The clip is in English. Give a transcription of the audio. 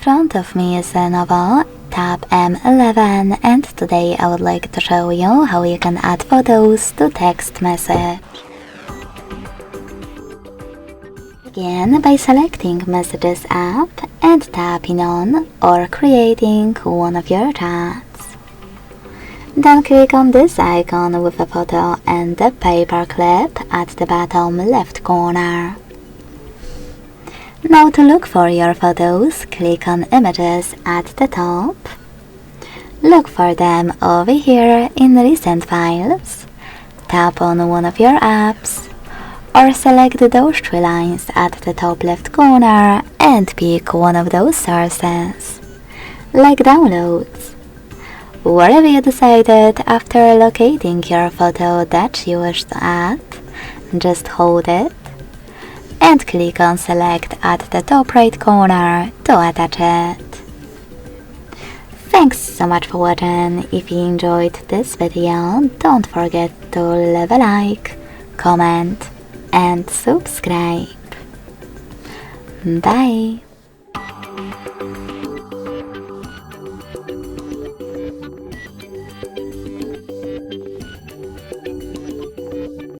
front of me is LENOVO Tab M11, and today I would like to show you how you can add photos to text message. Begin by selecting Messages app and tapping on or creating one of your chats. Then click on this icon with a photo and the paper clip at the bottom left corner. Now to look for your photos, click on Images at the top. Look for them over here in Recent Files. Tap on one of your apps, or select those three lines at the top left corner and pick one of those sources, like Downloads. Wherever you decided after locating your photo that you wish to add, just hold it and click on Select at the top right corner to attach it. Thanks so much for watching. If you enjoyed this video, don't forget to leave a like, comment and subscribe. Bye!